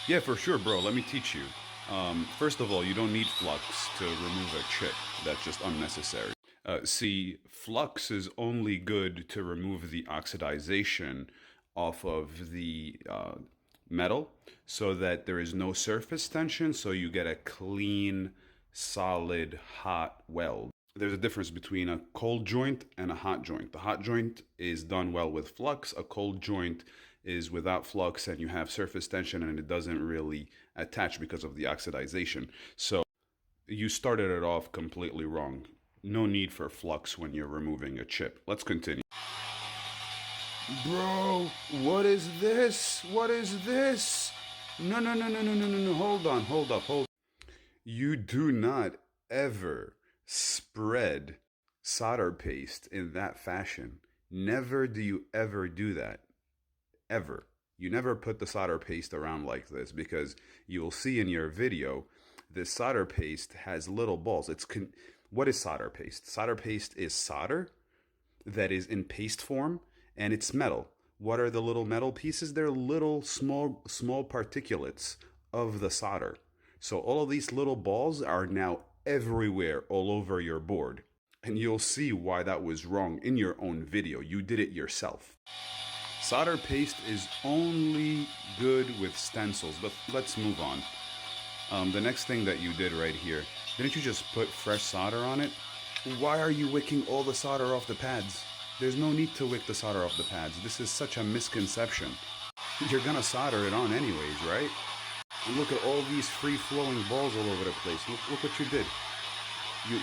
Yeah, for sure, bro. Let me teach you. First of all, you don't need flux to remove a chip. That's just unnecessary. See, flux is only good to remove the oxidization off of the metal so that there is no surface tension, so you get a clean, solid, hot weld. There's a difference between a cold joint and a hot joint. The hot joint is done well with flux. A cold joint is without flux and you have surface tension and it doesn't really attach because of the oxidization. So you started it off completely wrong. No need for flux when you're removing a chip. Let's continue. Bro, what is this? What is this? No, no, no, no, no, no, no, no. Hold on, hold up, hold. You do not ever spread solder paste in that fashion. Never do you ever do that. Ever. You never put the solder paste around like this because you will see in your video this solder paste has little balls. What is solder paste? Solder paste is solder that is in paste form and it's metal. What are the little metal pieces? They're little small particulates of the solder. So all of these little balls are now everywhere all over your board. And you'll see why that was wrong in your own video. You did it yourself. Solder paste is only good with stencils, but let's move on. The next thing that you did right here, didn't you just put fresh solder on it? Why are you wicking all the solder off the pads? There's no need to wick the solder off the pads. This is such a misconception. You're gonna solder it on anyways, right? And look at all these free-flowing balls all over the place. Look what you did.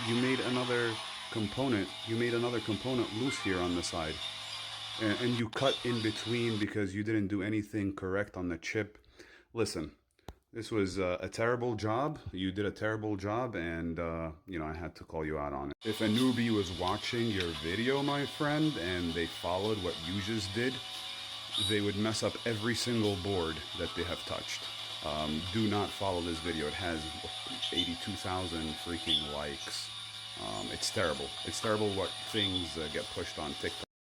You made another component. You made another component loose here on the side. And you cut in between because you didn't do anything correct on the chip. Listen, this was a terrible job. You did a terrible job, and I had to call you out on it. If a newbie was watching your video, my friend, and they followed what you just did, they would mess up every single board that they have touched. Do not follow this video. It has 82,000 freaking likes. It's terrible. It's terrible what things get pushed on TikTok.